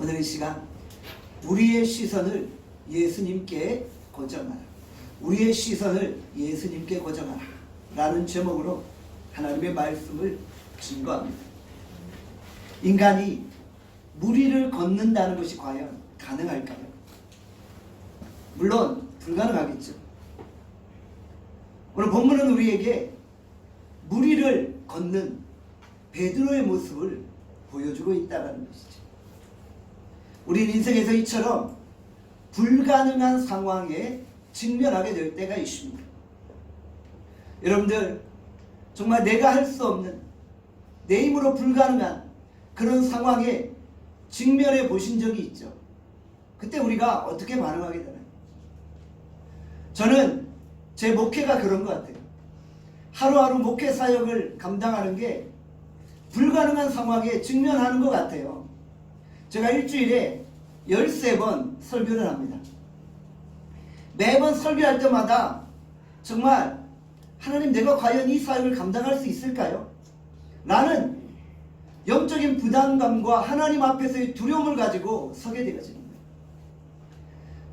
오늘 이 시간 우리의 시선을 예수님께 고정하라. 우리의 시선을 예수님께 고정하라 라는 제목으로 하나님의 말씀을 증거합니다. 인간이 무리를 걷는다는 것이 과연 가능할까요? 물론 불가능하겠죠. 오늘 본문은 우리에게 무리를 걷는 베드로의 모습을 보여주고 있다는 것이죠. 우리 인생에서 이처럼 불가능한 상황에 직면하게 될 때가 있습니다. 여러분들 정말 내가 할 수 없는 내 힘으로 불가능한 그런 상황에 직면해 보신 적이 있죠. 그때 우리가 어떻게 반응하게 되나요? 저는 제 목회가 그런 것 같아요. 하루하루 목회 사역을 감당하는 게 불가능한 상황에 직면하는 것 같아요. 제가 일주일에 13번 설교를 합니다. 매번 설교할 때마다 정말 하나님, 내가 과연 이 사역을 감당할 수 있을까요? 라는 영적인 부담감과 하나님 앞에서의 두려움을 가지고 서게 되어지는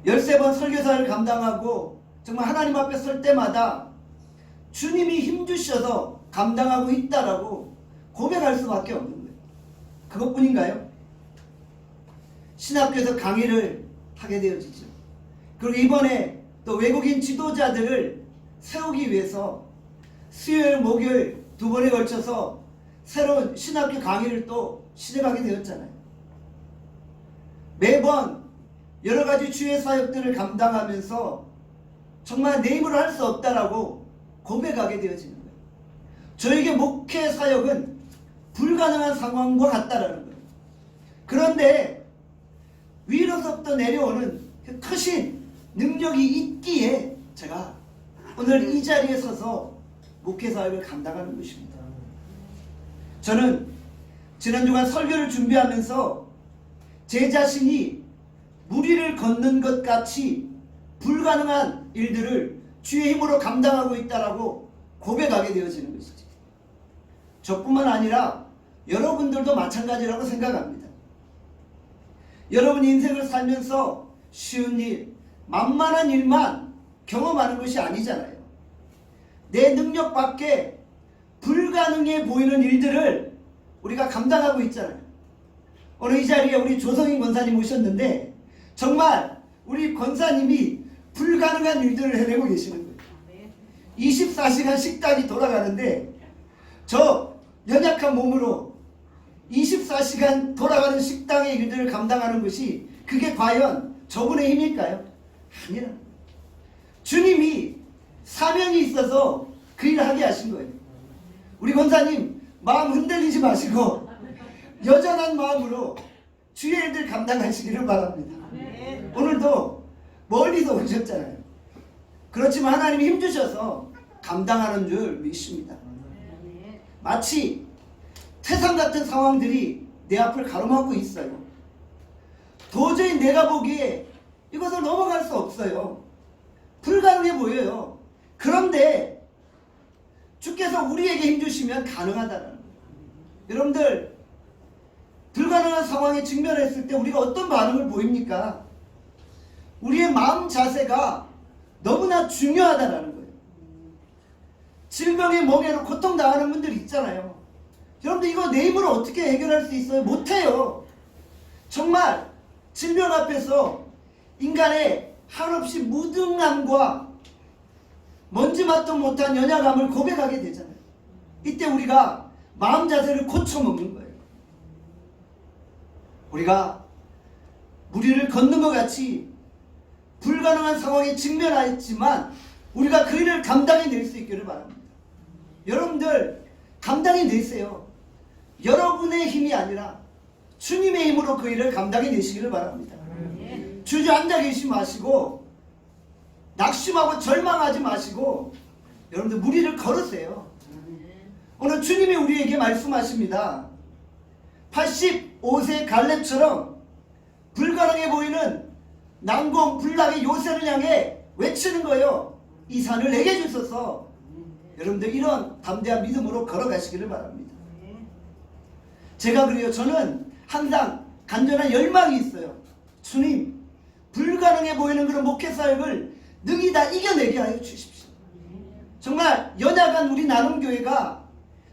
거예요. 13번 설교사를 감당하고 정말 하나님 앞에 설 때마다 주님이 힘주셔서 감당하고 있다라고 고백할 수밖에 없는 거예요. 그것뿐인가요? 신학교에서 강의를 하게 되어지죠. 그리고 이번에 또 외국인 지도자들을 세우기 위해서 수요일, 목요일 두 번에 걸쳐서 새로운 신학교 강의를 또 시작하게 되었잖아요. 매번 여러 가지 주의 사역들을 감당하면서 정말 내 힘으로 할 수 없다라고 고백하게 되어지는 거예요. 저에게 목회 사역은 불가능한 상황과 같다라는 거예요. 그런데 위로서부터 내려오는 크신 능력이 있기에 제가 오늘 이 자리에 서서 목회 사역을 감당하는 것입니다. 저는 지난 주간 설교를 준비하면서 제 자신이 무리를 걷는 것 같이 불가능한 일들을 주의 힘으로 감당하고 있다라고 고백하게 되어지는 것이죠. 저뿐만 아니라 여러분들도 마찬가지라고 생각합니다. 여러분 인생을 살면서 쉬운 일, 만만한 일만 경험하는 것이 아니잖아요. 내 능력 밖에 불가능해 보이는 일들을 우리가 감당하고 있잖아요. 오늘 이 자리에 우리 조성인 권사님 오셨는데 정말 우리 권사님이 불가능한 일들을 해내고 계시는 거예요. 24시간 식당이 돌아가는데 저 연약한 몸으로 24시간 돌아가는 식당의 일들을 감당하는 것이 그게 과연 저분의 힘일까요? 아니라 주님이 사명이 있어서 그 일을 하게 하신 거예요. 우리 권사님 마음 흔들리지 마시고 여전한 마음으로 주의 일들 감당하시기를 바랍니다. 오늘도 멀리서 오셨잖아요. 그렇지만 하나님이 힘주셔서 감당하는 줄 믿습니다. 마치 태산 같은 상황들이 내 앞을 가로막고 있어요. 도저히 내가 보기에 이것을 넘어갈 수 없어요. 불가능해 보여요. 그런데 주께서 우리에게 힘주시면 가능하다는 거예요. 여러분들 불가능한 상황에 직면했을 때 우리가 어떤 반응을 보입니까? 우리의 마음 자세가 너무나 중요하다는 거예요. 질병의 멍에로 고통당하는 분들이 있잖아요. 여러분들 이거 내 힘으로 어떻게 해결할 수 있어요? 못해요. 정말 질병 앞에서 인간의 한없이 무능함과 먼지맛도 못한 연약함을 고백하게 되잖아요. 이때 우리가 마음 자세를 고쳐먹는 거예요. 우리가 무리를 걷는 것 같이 불가능한 상황에 직면하였지만 우리가 그 일을 감당해낼 수 있기를 바랍니다. 여러분들 감당해내세요. 여러분의 힘이 아니라 주님의 힘으로 그 일을 감당해내시기를 바랍니다. 주저앉아 계시지 마시고 낙심하고 절망하지 마시고 여러분들 무리를 걸으세요. 오늘 주님이 우리에게 말씀하십니다. 85세 갈렙처럼 불가능해 보이는 난공불락의 요새를 향해 외치는 거예요. 이 산을 내게 주소서. 여러분들 이런 담대한 믿음으로 걸어가시기를 바랍니다. 제가 그래요. 저는 항상 간절한 열망이 있어요. 주님, 불가능해 보이는 그런 목회 사역을 능히 다 이겨내게 하여 주십시오. 정말 연약한 우리 나눔교회가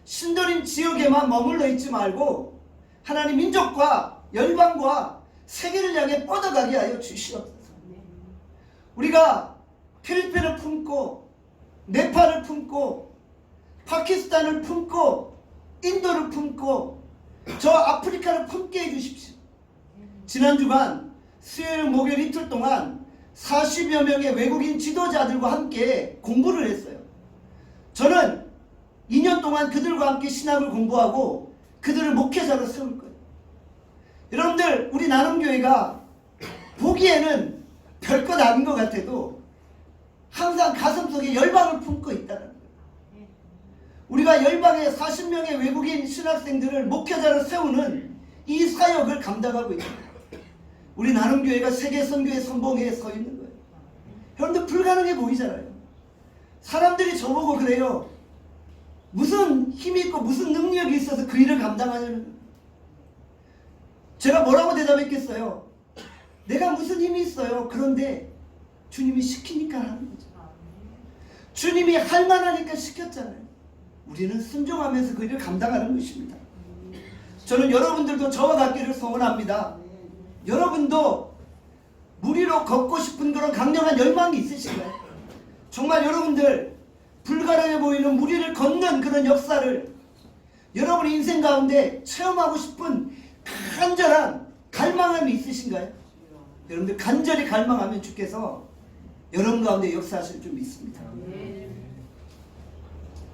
신도림 지역에만 머물러 있지 말고 하나님 민족과 열방과 세계를 향해 뻗어가게 하여 주시옵소서. 우리가 필리핀을 품고 네팔을 품고 파키스탄을 품고 인도를 품고 저 아프리카를 품게 해주십시오. 지난 주간 수요일 목요일 이틀 동안 40여 명의 외국인 지도자들과 함께 공부를 했어요. 저는 2년 동안 그들과 함께 신학을 공부하고 그들을 목회자로 세울 거예요. 여러분들, 우리 나눔교회가 보기에는 별것 아닌 것 같아도 항상 가슴속에 열방을 품고 있다는 거예요. 우리가 열방의 40명의 외국인 신학생들을 목회자로 세우는 이 사역을 감당하고 있습니다. 우리 나눔교회가 세계 선교의 선봉에 서 있는 거예요. 여러분들, 불가능해 보이잖아요. 사람들이 저보고 그래요. 무슨 힘이 있고 무슨 능력이 있어서 그 일을 감당하냐는 거예요. 제가 뭐라고 대답했겠어요? 내가 무슨 힘이 있어요. 그런데 주님이 시키니까 하는 거죠. 주님이 할 만하니까 시켰잖아요. 우리는 순종하면서 그 일을 감당하는 것입니다. 저는 여러분들도 저와 같기를 소원합니다. 여러분도 무리로 걷고 싶은 그런 강력한 열망이 있으신가요? 정말 여러분들 불가능해 보이는 무리를 걷는 그런 역사를 여러분 인생 가운데 체험하고 싶은 간절한 갈망함이 있으신가요? 여러분들 간절히 갈망하면 주께서 여러분 가운데 역사하실 줄 믿습니다.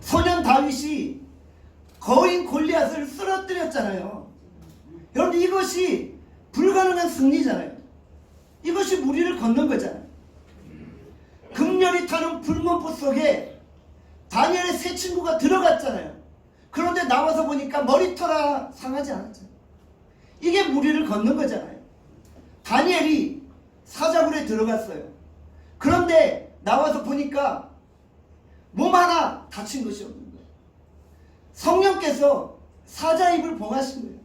소년 다윗이 거인 골리앗을 쓰러뜨렸잖아요. 여러분, 이것이 불가능한 승리잖아요. 이것이 무리를 걷는 거잖아요. 금열이 타는 불문포 속에 다니엘의 세 친구가 들어갔잖아요. 그런데 나와서 보니까 머리털 하나 상하지 않았잖아요. 이게 무리를 걷는 거잖아요. 다니엘이 사자굴에 들어갔어요. 그런데 나와서 보니까 몸 하나 다친 것이 없는 거예요. 성령께서 사자 입을 봉하신 거예요.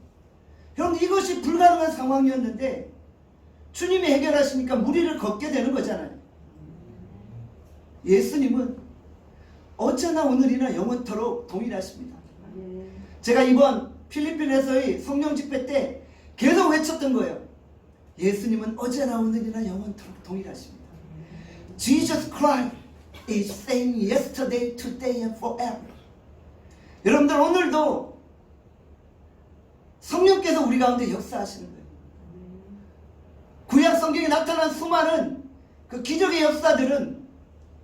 여러분, 이것이 불가능한 상황이었는데 주님이 해결하시니까 무리를 걷게 되는 거잖아요. 예수님은 어제나 오늘이나 영원토록 동일하십니다. 제가 이번 필리핀에서의 성령 집회 때 계속 외쳤던 거예요. 예수님은 어제나 오늘이나 영원토록 동일하십니다. Jesus Christ is same yesterday, today and forever. 여러분들, 오늘도 성령께서 우리 가운데 역사하시는 거예요. 구약 성경에 나타난 수많은 그 기적의 역사들은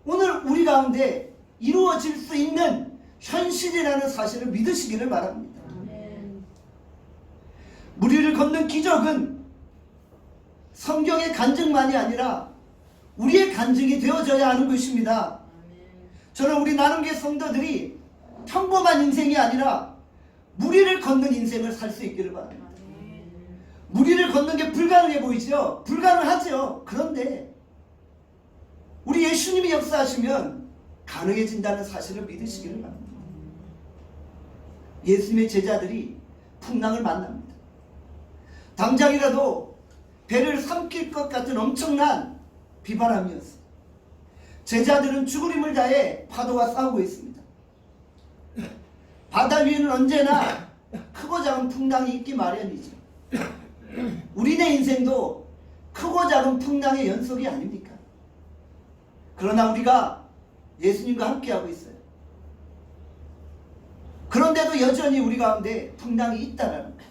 오늘 우리 가운데 이루어질 수 있는 현실이라는 사실을 믿으시기를 바랍니다. 무리를 걷는 기적은 성경의 간증만이 아니라 우리의 간증이 되어져야 하는 것입니다. 저는 우리 나눔교회 성도들이 평범한 인생이 아니라 무리를 걷는 인생을 살 수 있기를 바랍니다. 무리를 걷는 게 불가능해 보이죠? 불가능하죠. 그런데 우리 예수님이 역사하시면 가능해진다는 사실을 믿으시기를 바랍니다. 예수님의 제자들이 풍랑을 만납니다. 당장이라도 배를 삼킬 것 같은 엄청난 비바람이었어요. 제자들은 죽을 힘을 다해 파도와 싸우고 있습니다. 바다 위에는 언제나 크고 작은 풍랑이 있기 마련이죠. 우리네 인생도 크고 작은 풍랑의 연속이 아닙니까? 그러나 우리가 예수님과 함께하고 있어요. 그런데도 여전히 우리 가운데 풍랑이 있다라는 거예요.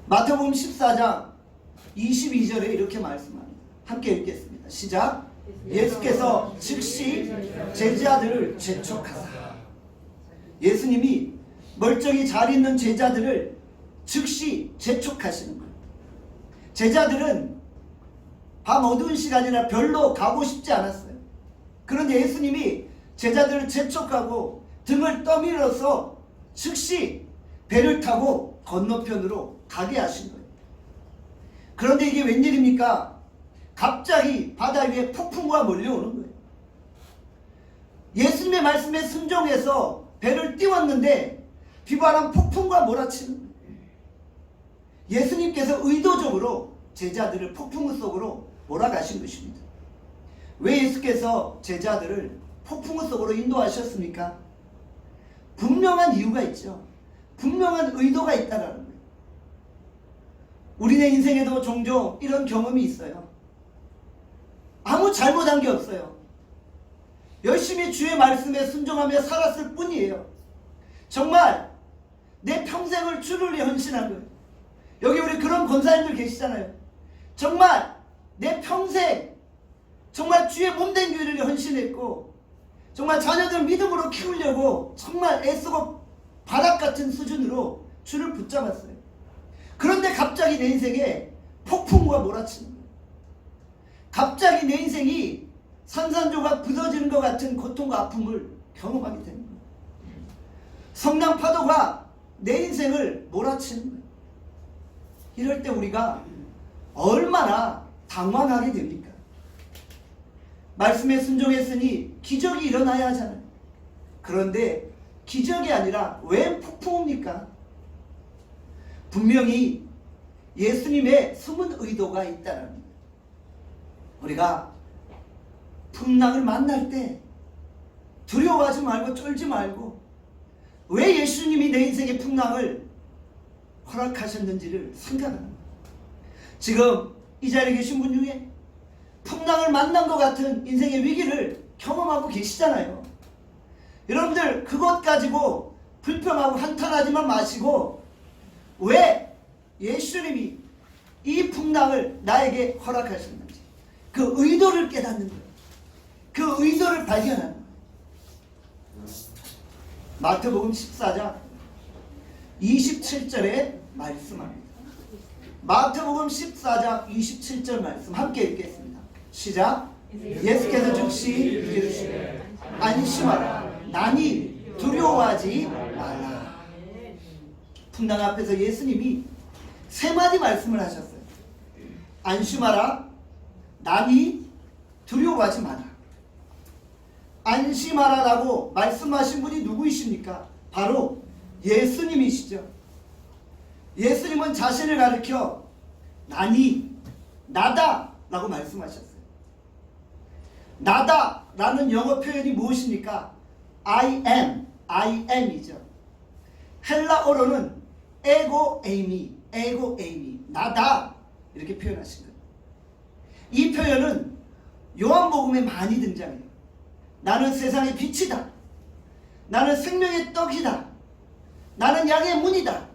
마태복음 14장 22절에 이렇게 말씀합니다. 함께 읽겠습니다. 시작. 예수께서 즉시 제자들을 재촉하사. 예수님이 멀쩡히 잘 있는 제자들을 즉시 재촉하시는 거예요. 제자들은 밤 어두운 시간이라 별로 가고 싶지 않았어요. 그런데 예수님이 제자들을 재촉하고 등을 떠밀어서 즉시 배를 타고 건너편으로 가게 하신 거예요. 그런데 이게 웬일입니까? 갑자기 바다 위에 폭풍과 몰려오는 거예요. 예수님의 말씀에 순종해서 배를 띄웠는데 비바람 폭풍과 몰아치는 거예요. 예수님께서 의도적으로 제자들을 폭풍 속으로 몰아가신 것입니다. 왜 예수께서 제자들을 폭풍 속으로 인도하셨습니까? 분명한 이유가 있죠. 분명한 의도가 있다라는 거예요. 우리네 인생에도 종종 이런 경험이 있어요. 아무 잘못한 게 없어요. 열심히 주의 말씀에 순종하며 살았을 뿐이에요. 정말 내 평생을 주를 위해 헌신한 거예요. 여기 우리 그런 권사님들 계시잖아요. 정말 내 평생 정말 주의 몸된 교회를 위해 헌신했고 정말 자녀들 믿음으로 키우려고 정말 애쓰고 바닥같은 수준으로 주를 붙잡았어요. 그런데 갑자기 내 인생에 폭풍우가 몰아치는 거예요. 갑자기 내 인생이 산산조각 부서지는 것 같은 고통과 아픔을 경험하게 되는 거예요. 성난 파도가 내 인생을 몰아치는 거예요. 이럴 때 우리가 얼마나 당황하게 됩니까? 말씀에 순종했으니 기적이 일어나야 하잖아요. 그런데 기적이 아니라 왜 폭풍입니까? 분명히 예수님의 숨은 의도가 있다는 거예요. 우리가 풍랑을 만날 때 두려워하지 말고 쫄지 말고 왜 예수님이 내 인생의 풍랑을 허락하셨는지를 생각하는 거예요. 지금 이 자리에 계신 분 중에 풍랑을 만난 것 같은 인생의 위기를 경험하고 계시잖아요. 여러분들 그것 가지고 불평하고 한탄하지만 마시고 왜 예수님이 이 풍랑을 나에게 허락하셨는지 그 의도를 깨닫는 거예요. 그 의도를 발견하는 거예요. 마태복음 14장 27절에 말씀합니다. 마태복음 14장 27절 말씀 함께 읽겠습니다. 시작. 예수께서 즉시 이르시되 안심하라 나니 두려워하지 말라. 풍랑 앞에서 예수님이 세 마디 말씀을 하셨어요. 안심하라 나니 두려워하지 마라. 안심하라라고 말씀하신 분이 누구이십니까? 바로 예수님이시죠. 예수님은 자신을 가리켜 나니 나다 라고 말씀하셨어요. 나다 라는 영어 표현이 무엇입니까? I am이죠. 헬라어로는 에고에이미 나다 이렇게 표현하신 거예요. 이 표현은 요한복음에 많이 등장해요. 나는 세상의 빛이다. 나는 생명의 떡이다. 나는 양의 문이다.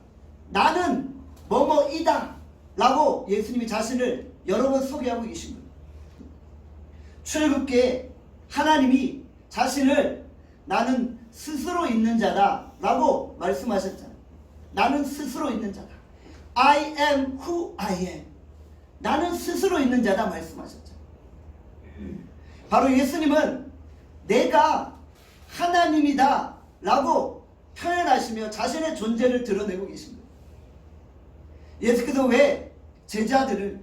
나는 뭐뭐이다 라고 예수님이 자신을 여러 번 소개하고 계신 거예요. 출애굽기에 하나님이 자신을 나는 스스로 있는 자다 라고 말씀하셨잖아요. 나는 스스로 있는 자다. I am who I am. 나는 스스로 있는 자다 말씀하셨죠. 바로 예수님은 내가 하나님이다 라고 표현하시며 자신의 존재를 드러내고 계신 거예요. 예수께서 왜 제자들을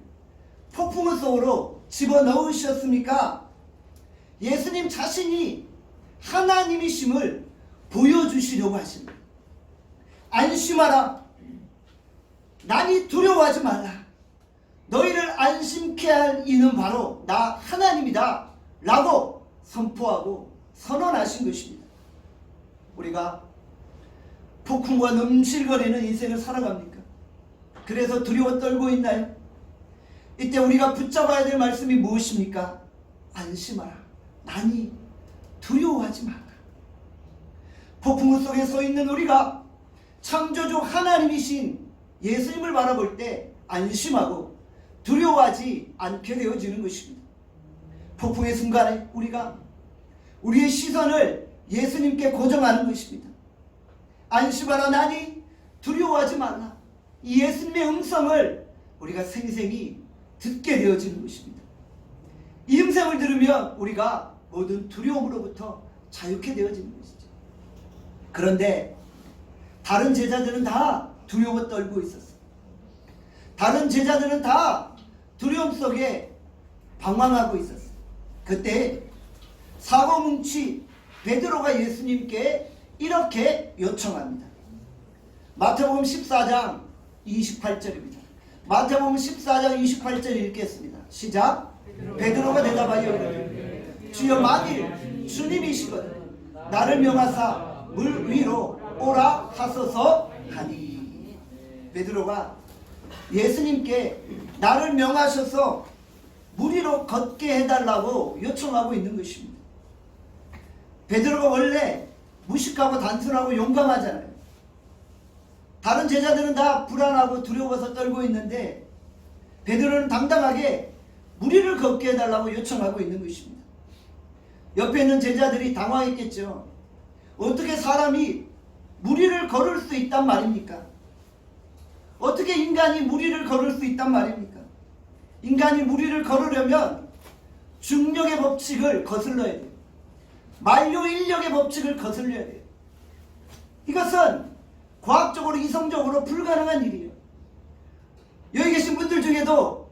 폭풍 속으로 집어넣으셨습니까? 예수님 자신이 하나님이심을 보여주시려고 하십니다. 안심하라. 나니 두려워하지 말라. 너희를 안심케 할 이는 바로 나 하나님이다 라고 선포하고 선언하신 것입니다. 우리가 폭풍과 넘실거리는 인생을 살아갑니까? 그래서 두려워 떨고 있나요? 이때 우리가 붙잡아야 될 말씀이 무엇입니까? 안심하라. 나니 두려워하지 마라. 폭풍 속에 서 있는 우리가 창조주 하나님이신 예수님을 바라볼 때 안심하고 두려워하지 않게 되어지는 것입니다. 폭풍의 순간에 우리가 우리의 시선을 예수님께 고정하는 것입니다. 안심하라 나니 두려워하지 말라. 이 예수님의 음성을 우리가 생생히 듣게 되어지는 것입니다. 이 음성을 들으면 우리가 모든 두려움으로부터 자유케 되어지는 것이죠. 그런데 다른 제자들은 다 두려워 떨고 있었어요. 다른 제자들은 다 두려움 속에 방황하고 있었어요. 그때 사고뭉치 베드로가 예수님께 이렇게 요청합니다. 마태복음 14장 28절입니다. 마태복음 14장 28절 읽겠습니다. 시작. 베드로가 대답하여 이르되 주여 만일 주님이시거든 나를 명하사 물 위로 오라 하소서 하니. 베드로가 예수님께 나를 명하셔서 물 위로 걷게 해달라고 요청하고 있는 것입니다. 베드로가 원래 무식하고 단순하고 용감하잖아요. 다른 제자들은 다 불안하고 두려워서 떨고 있는데 베드로는 당당하게 물 위를 걷게 해달라고 요청하고 있는 것입니다. 옆에 있는 제자들이 당황했겠죠. 어떻게 사람이 물 위를 걸을 수 있단 말입니까? 어떻게 인간이 물 위를 걸을 수 있단 말입니까? 인간이 물 위를 걸으려면 중력의 법칙을 거슬러야 돼요. 만류 인력의 법칙을 거슬려야 돼요. 이것은 과학적으로 이성적으로 불가능한 일이에요. 여기 계신 분들 중에도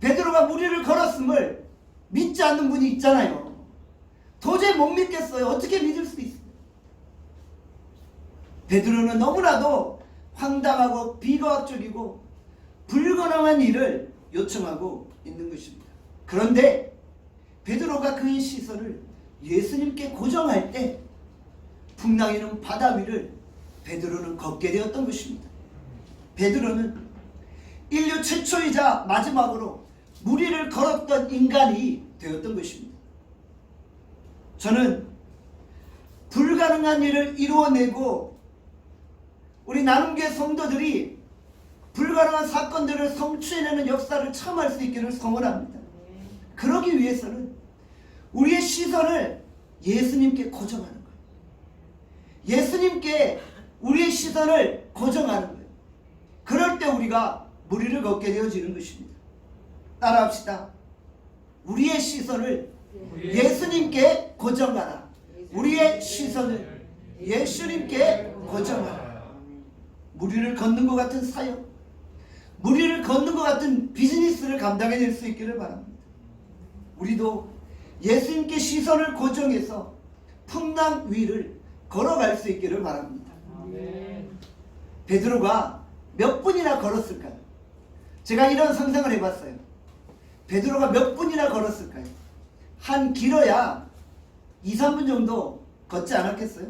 베드로가 물 위를 걸었음을 믿지 않는 분이 있잖아요. 도저히 못 믿겠어요. 어떻게 믿을 수 있어요? 베드로는 너무나도 황당하고 비과학적이고 불가능한 일을 요청하고 있는 것입니다. 그런데 베드로가 그의 시선을 예수님께 고정할 때 풍랑이는 바다 위를 베드로는 걷게 되었던 것입니다. 베드로는 인류 최초이자 마지막으로 물 위를 걸었던 인간이 되었던 것입니다. 저는 불가능한 일을 이루어내고 우리 나눔교회 성도들이 불가능한 사건들을 성취해내는 역사를 체험할 수 있기를 소원합니다. 그러기 위해서는 우리의 시선을 예수님께 고정하는 거예요. 예수님께 우리의 시선을 고정하는 거예요. 그럴 때 우리가 물 위를 걷게 되어지는 것입니다. 따라합시다. 우리의 시선을 예수님께 고정하라. 우리의 시선을 예수님께 고정하라. 물 위를 걷는 것 같은 사역, 물 위를 걷는 것 같은 비즈니스를 감당해낼 수 있기를 바랍니다. 우리도 예수님께 시선을 고정해서 풍랑 위를 걸어갈 수 있기를 바랍니다. 베드로가 몇 분이나 걸었을까요? 제가 이런 상상을 해봤어요. 베드로가 몇 분이나 걸었을까요? 한 길어야 2, 3분 정도 걷지 않았겠어요?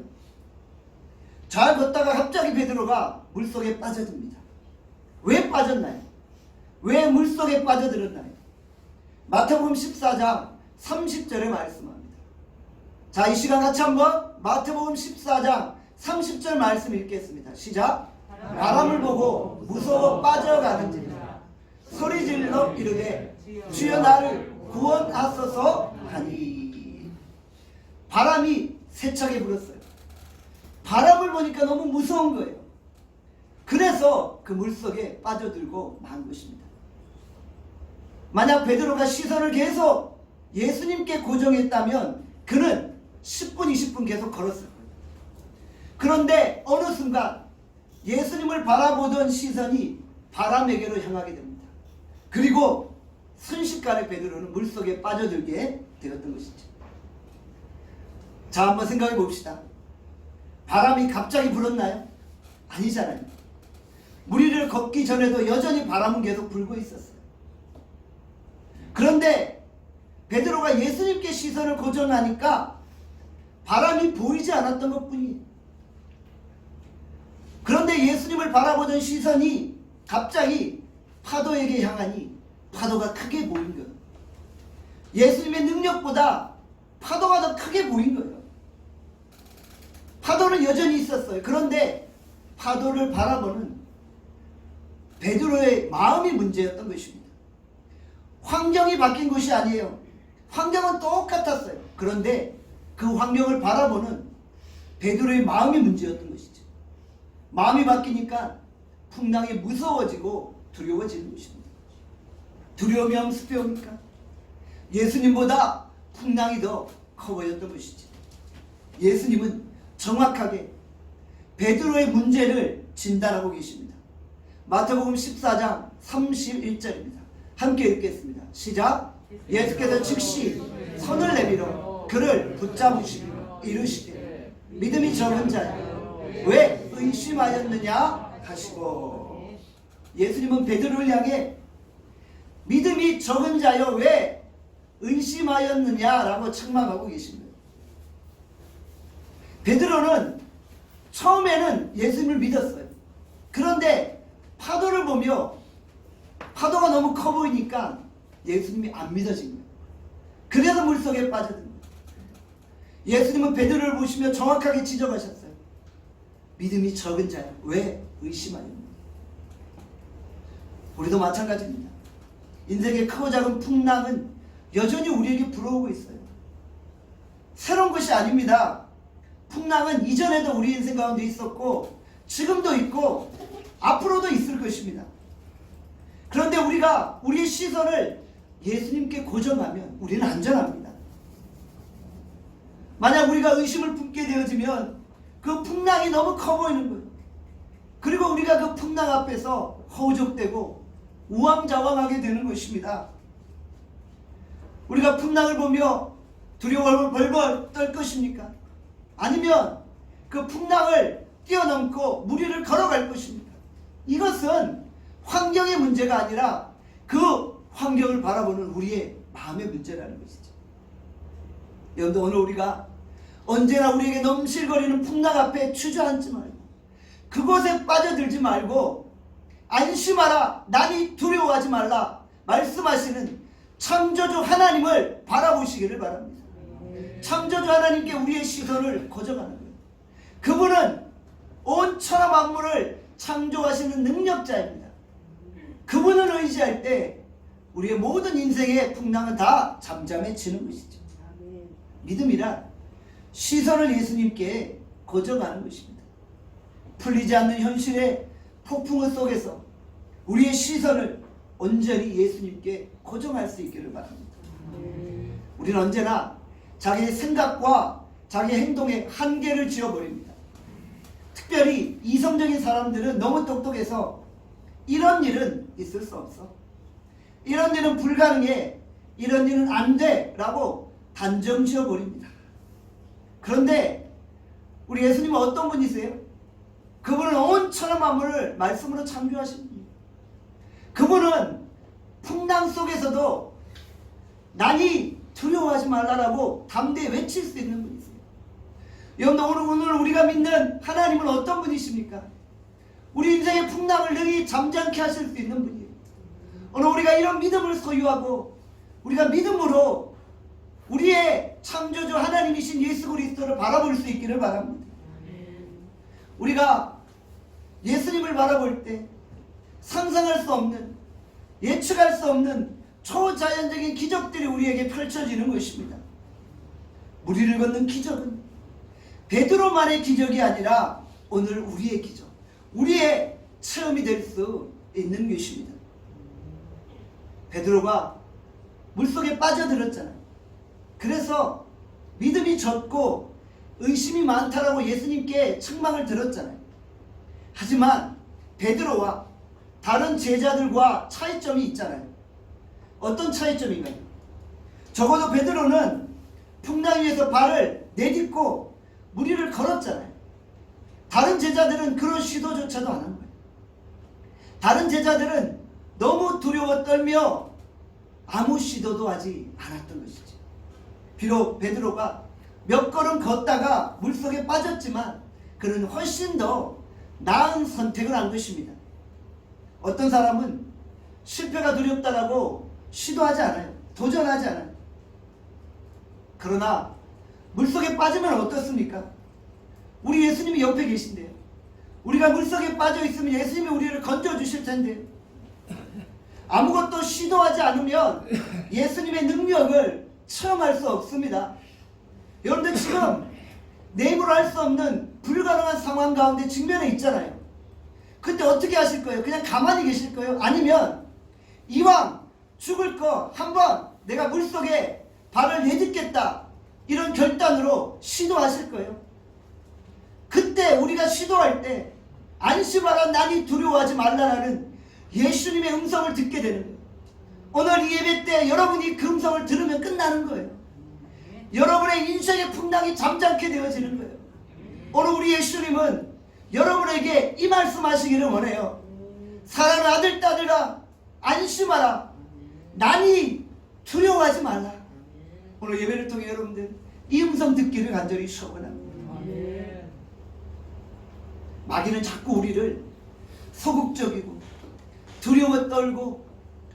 잘 걷다가 갑자기 베드로가 물속에 빠져듭니다. 왜 빠졌나요? 왜 물속에 빠져들었나요? 마태복음 14장 30절에 말씀합니다. 자, 이 시간 같이 한번 마태복음 14장 30절 말씀 읽겠습니다. 시작. 바람을 보고 무서워 빠져가는지라 소리질러 이르되 주여 나를 구원하소서 하니. 바람이 세차게 불었어요. 바람을 보니까 너무 무서운 거예요. 그래서 그 물속에 빠져들고 만 것입니다. 만약 베드로가 시선을 계속 예수님께 고정했다면 그는 10분, 20분 계속 걸었을 거예요. 그런데 어느 순간 예수님을 바라보던 시선이 바람에게로 향하게 됩니다. 그리고 순식간에 베드로는 물속에 빠져들게 되었던 것이죠. 자, 한번 생각해 봅시다. 바람이 갑자기 불었나요? 아니잖아요. 물 위를 걷기 전에도 여전히 바람은 계속 불고 있었어요. 그런데 베드로가 예수님께 시선을 고정하니까 바람이 보이지 않았던 것뿐이에요. 그런데 예수님을 바라보던 시선이 갑자기 파도에게 향하니 파도가 크게 보인 거예요. 예수님의 능력보다 파도가 더 크게 보인 거예요. 파도는 여전히 있었어요. 그런데 파도를 바라보는 베드로의 마음이 문제였던 것입니다. 환경이 바뀐 것이 아니에요. 환경은 똑같았어요. 그런데 그 환경을 바라보는 베드로의 마음이 문제였던 것이죠. 마음이 바뀌니까 풍랑이 무서워지고 두려워지는 것입니다. 두려움이 엄습해옵니까? 예수님보다 풍랑이 더 커 보였던 것이죠. 예수님은 정확하게 베드로의 문제를 진단하고 계십니다. 마태복음 14장 31절입니다. 함께 읽겠습니다. 시작. 예수께서 즉시 손을 내밀어 그를 붙잡으시고 이르시되 믿음이 적은 자야 왜 의심하였느냐 하시고. 예수님은 베드로를 향해 믿음이 적은 자여 왜 의심하였느냐라고 책망하고 계십니다. 베드로는 처음에는 예수님을 믿었어요. 그런데 파도를 보며 파도가 너무 커 보이니까 예수님이 안 믿어진 거예요. 그래서 물속에 빠져든 거예요. 예수님은 베드로를 보시며 정확하게 지적하셨어요. 믿음이 적은 자야 왜 의심하였느냐. 우리도 마찬가지입니다. 인생의 크고 작은 풍랑은 여전히 우리에게 불어오고 있어요. 새로운 것이 아닙니다. 풍랑은 이전에도 우리 인생 가운데 있었고 지금도 있고 앞으로도 있을 것입니다. 그런데 우리가 우리의 시선을 예수님께 고정하면 우리는 안전합니다. 만약 우리가 의심을 품게 되어지면 그 풍랑이 너무 커 보이는 거예요. 그리고 우리가 그 풍랑 앞에서 허우적대고 우왕좌왕하게 되는 것입니다. 우리가 풍랑을 보며 두려움을 벌벌 떨 것입니까? 아니면 그 풍랑을 뛰어넘고 물 위를 걸어갈 것입니까? 이것은 환경의 문제가 아니라 그 환경을 바라보는 우리의 마음의 문제라는 것이죠. 여러분들, 오늘 우리가 언제나 우리에게 넘실거리는 풍랑 앞에 주저앉지 말고 그곳에 빠져들지 말고 안심하라, 나니 두려워하지 말라 말씀하시는 창조주 하나님을 바라보시기를 바랍니다. 창조주 하나님께 우리의 시선을 고정하는 거예요. 그분은 온 천하 만물을 창조하시는 능력자입니다. 그분을 의지할 때 우리의 모든 인생의 풍랑은 다 잠잠해지는 것이죠. 믿음이란 시선을 예수님께 고정하는 것입니다. 풀리지 않는 현실의 폭풍우 속에서 우리의 시선을 온전히 예수님께 고정할 수 있기를 바랍니다. 우리는 언제나 자기의 생각과 자기의 행동에 한계를 지어버립니다. 특별히 이성적인 사람들은 너무 똑똑해서 이런 일은 있을 수 없어, 이런 일은 불가능해, 이런 일은 안 돼 라고 단정 지어버립니다. 그런데 우리 예수님은 어떤 분이세요? 그분은 온 천하 만물을 말씀으로 창조하신 분이에요. 그분은 풍랑 속에서도 나니 두려워하지 말라라고 담대히 외칠 수 있는 분이세요. 여러분, 오늘 우리가 믿는 하나님은 어떤 분이십니까? 우리 인생의 풍랑을 능히 잠잠케 하실 수 있는 분이에요. 오늘 우리가 이런 믿음을 소유하고 우리가 믿음으로 우리의 창조주 하나님이신 예수 그리스도를 바라볼 수 있기를 바랍니다. 우리가 예수님을 바라볼 때 상상할 수 없는, 예측할 수 없는 초자연적인 기적들이 우리에게 펼쳐지는 것입니다. 물 위를 걷는 기적은 베드로만의 기적이 아니라 오늘 우리의 기적, 우리의 체험이 될 수 있는 것입니다. 베드로가 물속에 빠져들었잖아요. 그래서 믿음이 적고 의심이 많다라고 예수님께 책망을 들었잖아요. 하지만 베드로와 다른 제자들과 차이점이 있잖아요. 어떤 차이점인가요? 적어도 베드로는 풍랑 위에서 발을 내딛고 물 위를 걸었잖아요. 다른 제자들은 그런 시도조차도 안 한 거예요. 다른 제자들은 너무 두려워 떨며 아무 시도도 하지 않았던 것이죠. 비록 베드로가 몇 걸음 걷다가 물속에 빠졌지만 그는 훨씬 더 나은 선택을 한 것입니다. 어떤 사람은 실패가 두렵다라고 시도하지 않아요. 도전하지 않아요. 그러나 물속에 빠지면 어떻습니까? 우리 예수님이 옆에 계신데요. 우리가 물속에 빠져 있으면 예수님이 우리를 건져주실 텐데요. 아무것도 시도하지 않으면 예수님의 능력을 체험할 수 없습니다. 여러분들 지금 내 힘으로 할 수 없는 불가능한 상황 가운데 직면해 있잖아요. 그때 어떻게 하실 거예요? 그냥 가만히 계실 거예요? 아니면 이왕 죽을 거 한번 내가 물속에 발을 내딛겠다 이런 결단으로 시도하실 거예요? 그때 우리가 시도할 때 안심하라, 나니 두려워하지 말라라는 예수님의 음성을 듣게 되는 거예요. 오늘 이 예배 때 여러분이 그 음성을 들으면 끝나는 거예요. 여러분의 인생의 풍랑이 잠잠케 되어지는 거예요. 오늘 우리 예수님은 여러분에게 이 말씀 하시기를 원해요. 사랑하는 아들 딸들아 안심하라. 난이 두려워하지 말라. 오늘 예배를 통해 여러분들 이 음성 듣기를 간절히 소원합니다. 마귀는 자꾸 우리를 소극적이고 두려워 떨고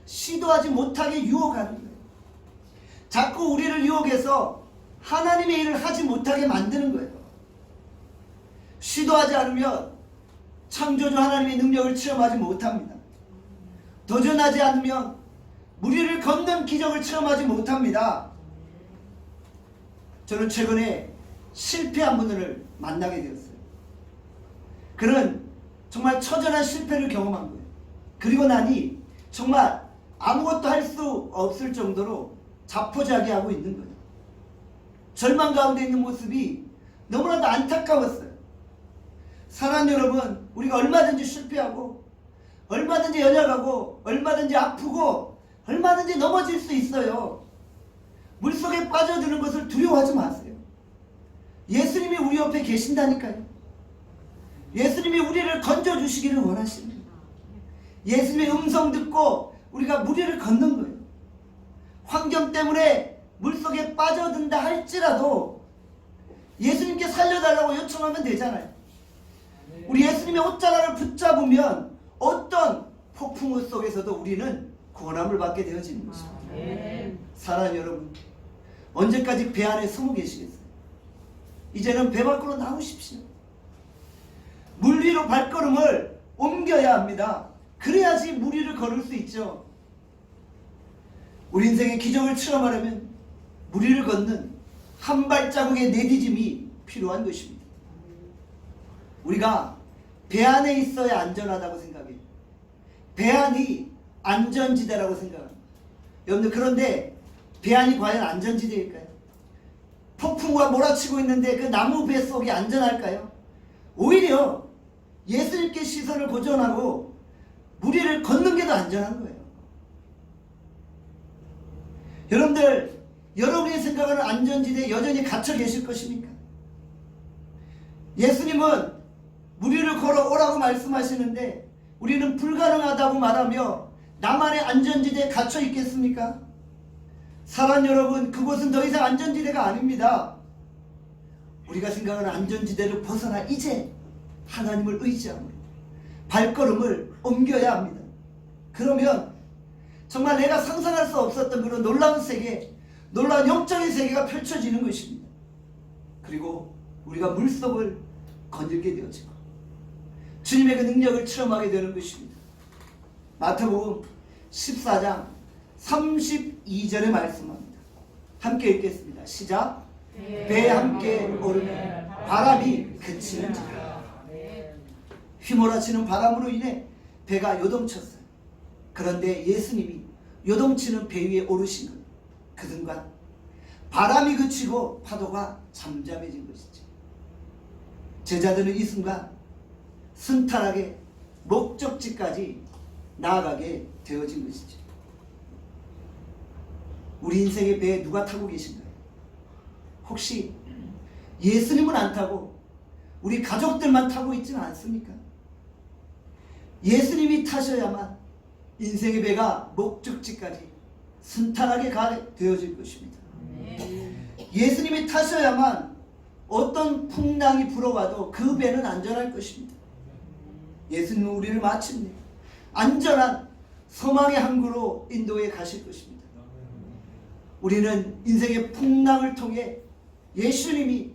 시도하지 못하게 유혹하는 거예요. 자꾸 우리를 유혹해서 하나님의 일을 하지 못하게 만드는 거예요. 시도하지 않으면 창조주 하나님의 능력을 체험하지 못합니다. 도전하지 않으면 무리를 걷는 기적을 체험하지 못합니다. 저는 최근에 실패한 분을 만나게 되었어요. 그는 정말 처절한 실패를 경험한 거예요. 그리고 나니 정말 아무것도 할 수 없을 정도로 자포자기하고 있는 거예요. 절망 가운데 있는 모습이 너무나도 안타까웠어요. 사랑하는 여러분, 우리가 얼마든지 실패하고 얼마든지 연약하고 얼마든지 아프고 얼마든지 넘어질 수 있어요. 물속에 빠져드는 것을 두려워하지 마세요. 예수님이 우리 옆에 계신다니까요. 예수님이 우리를 건져주시기를 원하십니다. 예수님의 음성 듣고 우리가 무리를 걷는 거예요. 환경 때문에 물속에 빠져든다 할지라도 예수님께 살려달라고 요청하면 되잖아요. 우리 예수님의 옷자락을 붙잡으면 어떤 폭풍우 속에서도 우리는 구원함을 받게 되어지는 것입니다. 사랑하는 여러분, 언제까지 배 안에 숨어 계시겠어요? 이제는 배 밖으로 나오십시오. 물 위로 발걸음을 옮겨야 합니다. 그래야지 물 위를 걸을 수 있죠. 우리 인생의 기적을 체험하려면 물 위를 걷는 한 발자국의 내디짐이 필요한 것입니다. 우리가 배 안에 있어야 안전하다고 생각해요. 배 안이 안전지대라고 생각합니다. 여러분들, 그런데 배 안이 과연 안전지대일까요? 폭풍과 몰아치고 있는데 그 나무 배 속이 안전할까요? 오히려 예수님께 시선을 고정하고 무리를 걷는 게 더 안전한 거예요. 여러분들, 여러분이 생각하는 안전지대에 여전히 갇혀 계실 것입니까? 예수님은 무리를 걸어오라고 말씀하시는데 우리는 불가능하다고 말하며 나만의 안전지대에 갇혀 있겠습니까? 사랑하는 여러분, 그곳은 더 이상 안전지대가 아닙니다. 우리가 생각하는 안전지대를 벗어나 이제 하나님을 의지함으로 발걸음을 옮겨야 합니다. 그러면 정말 내가 상상할 수 없었던 그런 놀라운 세계, 놀라운 영적인 세계가 펼쳐지는 것입니다. 그리고 우리가 물속을 거닐게 되어지고 주님의 그 능력을 체험하게 되는 것입니다. 마태복음 14장 32절에 말씀합니다. 함께 읽겠습니다. 시작. 배에 함께 오르면 바람이 그치는지라. 휘몰아치는 바람으로 인해 배가 요동쳤어요. 그런데 예수님이 요동치는 배 위에 오르신 거예요. 그 순간 바람이 그치고 파도가 잠잠해진 것이죠. 제자들은 이 순간 순탄하게 목적지까지 나아가게 되어진 것이죠. 우리 인생의 배에 누가 타고 계신가요? 혹시 예수님은 안 타고 우리 가족들만 타고 있지는 않습니까? 예수님이 타셔야만 인생의 배가 목적지까지 순탄하게 가게 되어질 것입니다. 예수님이 타셔야만 어떤 풍랑이 불어와도 그 배는 안전할 것입니다. 예수님은 우리를 마침내 안전한 소망의 항구로 인도해 가실 것입니다. 우리는 인생의 풍랑을 통해 예수님이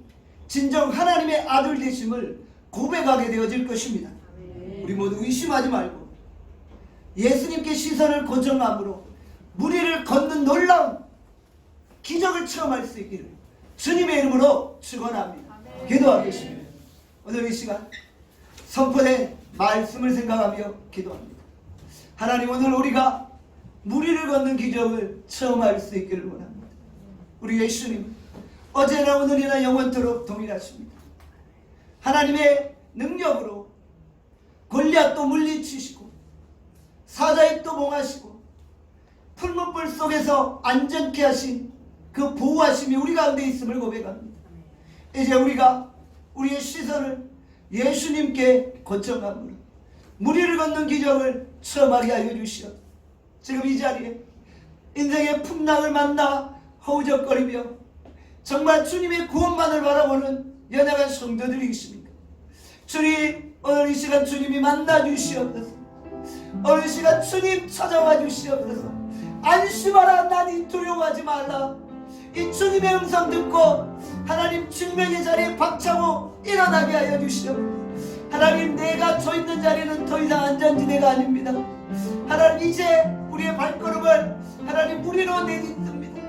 진정 하나님의 아들 되심을 고백하게 되어질 것입니다. 우리 모두 의심하지 말고 예수님께 시선을 고정함으로 무리를 걷는 놀라운 기적을 체험할 수 있기를 주님의 이름으로 축원합니다. 기도하겠습니다. 오늘 이 시간 선포된 말씀을 생각하며 기도합니다. 하나님, 오늘 우리가 무리를 걷는 기적을 체험할 수 있기를 원합니다. 우리 예수님, 어제나 오늘이나 영원토록 동일하십니다. 하나님의 능력으로 골리앗도 물리치시고 사자입도 몽하시고 풀무불 속에서 안전케 하신 그 보호하심이 우리 가운데 있음을 고백합니다. 이제 우리가 우리의 시선을 예수님께 고정함으로 무리를 걷는 기적을 체험하게 하여 주시오. 지금 이 자리에 인생의 풍랑을 만나 허우적거리며 정말 주님의 구원만을 바라보는 연약한 성도들이 있습니까? 주님, 오늘 이 시간 주님이 만나 주시옵소서. 오늘 이 시간 주님 찾아와 주시옵소서. 안심하라, 나니 두려워하지 말라. 이 주님의 음성 듣고 하나님 증명의 자리에 박차고 일어나게 하여 주시옵소서. 하나님, 내가 서 있는 자리는 더 이상 안전지대가 아닙니다. 하나님, 이제 우리의 발걸음을 하나님 무리로 내딛습니다.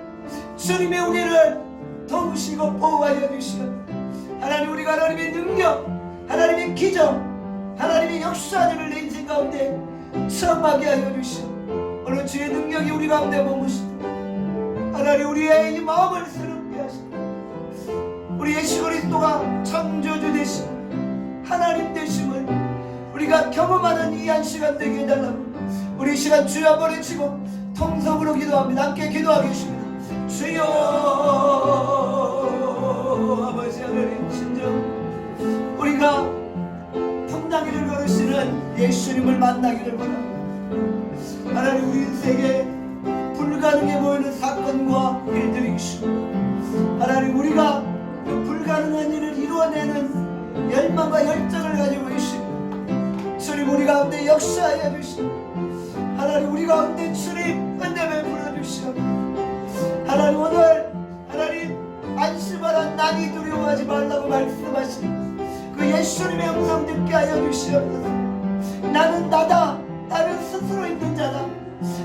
주님의 우리를 도우시고 보호하여 주시옵소서. 하나님, 우리가 하나님의 능력, 하나님의 기적, 하나님의 역사들을 내 인생 가운데 체험하게 하여 주시옵소서. 오늘 주의 능력이 우리 가운데 머무시고 하나님, 우리의 이 마음을 새롭게 하시고 우리 예수 그리스도가 창조주 되시고 하나님 되심을 우리가 경험하는 이 한 시간 되게 해달라고 우리 이 시간 주여 한번 외치고 통성으로 기도합니다. 함께 기도하겠습니다. 주여, 아버지 하나님, 진정 우리가 풍랑이를 걸으시는 예수님을 만나기를 바랍니다. 하나님, 우리 인생에 불가능해 보이는 사건과 일들이 있습니다. 하나님, 우리가 그 불가능한 일을 이루어내는 열망과 열정을 가지고 있습니다. 주님, 우리 가운데 역사하여 주시고 하나님, 우리 가운데 주님 은혜 베풀어 주시오. 하나님, 오늘 하나님 안심하라, 나니 두려워하지 말라고 말씀하신 그 예수님의 음성 듣게 하여 주시옵소서. 나는 나다, 나는 스스로 있는 자다,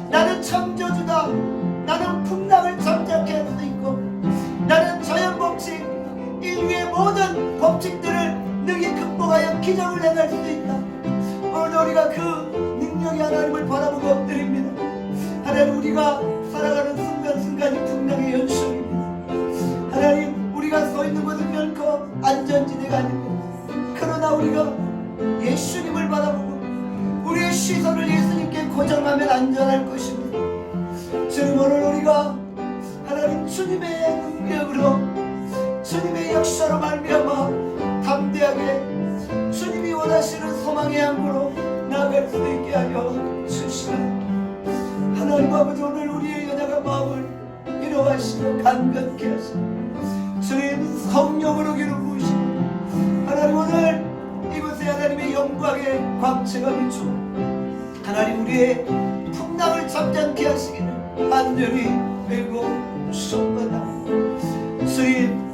나는 창조주다, 나는 풍랑을 잠잠케 할 수 있고 나는 자연법칙 인류의 모든 법칙들을 능히 극복하여 기적을 행할 수 있다. 오늘 우리가 그 능력이 하나님을 바라보고 엎드립니다. 하나님, 우리가 살아가는 순간순간이 풍랑의 연속입니다. 하나님, 우리가 서 있는 곳은 결코 안전지대가 아닙니다. 그러나 우리가 예수님을 바라보고 우리의 시선을 예수님께 고정하면 안전할 것입니다. 주님, 오늘 우리가 하나님 주님의 능력으로 주님의 역사로 말미암아 담대하게 주님이 원하시는 소망의 항구로 나아갈 수 있게 하여 주시옵소서. 하나님 아버지, 오늘 우리의 연약한 마음을 위로하시고 간격케 하시고 주님 성령으로 기름 부으시고 하나님, 오늘 이곳에 하나님의 영광의 광채가 비추어 하나님 우리의 풍랑을 잠잠케 하시기를 간절히 빌고 싶습니다. 주님,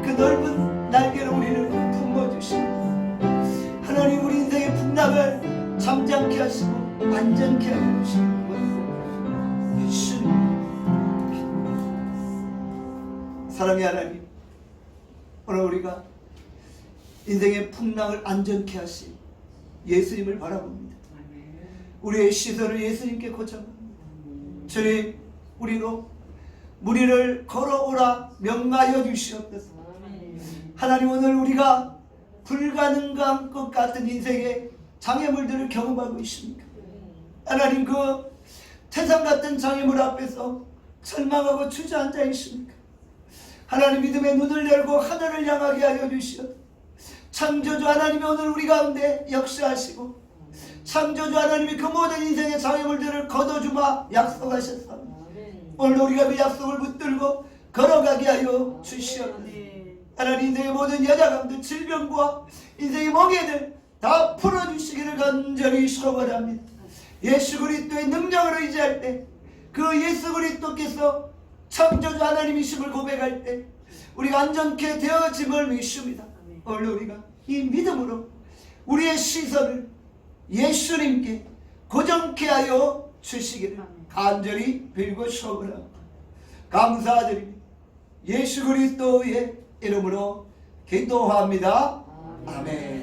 그 넓은 날개로 우리를 품어주시고 하나님, 우리 인생의 풍랑을 잠잠케 하시고 안전케 하여 주시고 예수님. 사랑의 하나님, 오늘 우리가 인생의 풍랑을 안전케 하신 예수님을 바라봅니다. 우리의 시선을 예수님께 고정합니다. 주님, 우리로 무리를 걸어오라 명하여 주시옵소서. 하나님, 오늘 우리가 불가능한 것 같은 인생의 장애물들을 경험하고 있습니까? 하나님, 그 태산 같은 장애물 앞에서 절망하고 주저앉아 있습니까? 하나님, 믿음의 눈을 열고 하늘을 향하게 하여 주시옵소서. 창조주 하나님이 오늘 우리 가운데 역사하시고 창조주 하나님이 그 모든 인생의 장애물들을 걷어주마 약속하셨사. 오늘 우리가 그 약속을 붙들고 걸어가게 하여 주시옵소서. 하나님, 인생의 모든 연약함들, 질병과 인생의 멍에들 다 풀어주시기를 간절히 소원합니다. 예수 그리스도의 능력으로 의지할 때, 그 예수 그리스도께서 창조주 하나님이심을 고백할 때 우리가 안전케 되어짐을 믿습니다. 오늘 우리가 이 믿음으로 우리의 시선을 예수님께 고정케 하여 주시기를 간절히 빌고 소원합니다. 감사드립니다. 예수 그리스도의 이름으로 기도합니다. 아멘.